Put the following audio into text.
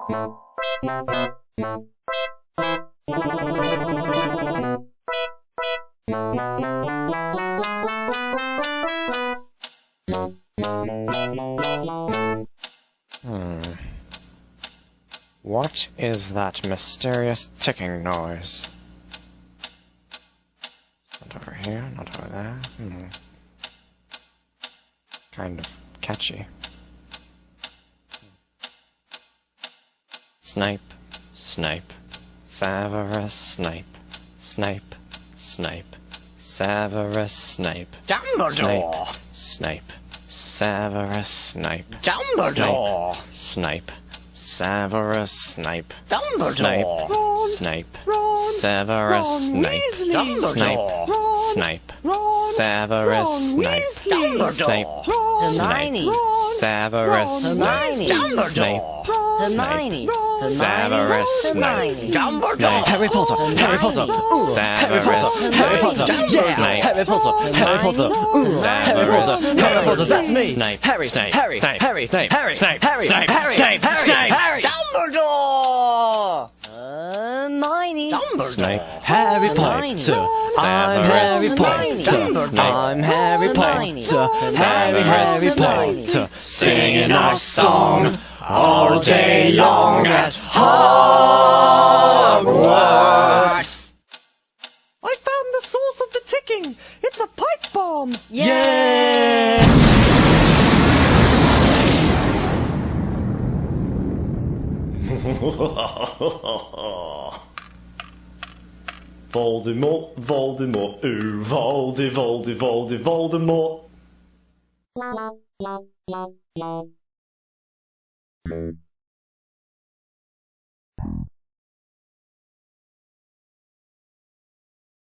What is that mysterious ticking noise? Not over here, not over there. Kind of catchy. Snipe, Snipe, Severus Snape, Snape, Snape, Severus Snape, Dumbledore! Snape, Severus Snape, Dumbledore! Snape, Severus Snape, Dumbledore! Snape, Severus Snape, Snape, Snape, Severus Snape, Dumbledore! Hermione! Severus Snape, Dumbledore! Hermione! Severus Snape, Dumbledore! Harry Potter! Harry Potter! Harry Potter! Harry Potter! Yeah! Harry Potter! Harry Potter! Harry Potter! Harry Potter! That's me! Snape, Harry! Snape, Harry! Snape, Harry! Snape, Harry! Snape, Harry! Snape, Harry! Snape, Harry! Harry! Dumbledore! Hermione! Snape, Harry Snape, Potter! I'm Harry Severus Potter! I'm Harry Potter! Harry Potter! singing our song all day long at Hogwarts! I found the source of the ticking! It's a pipe bomb! Yeah! Voldemort, Voldemort, ooh, Voldemort.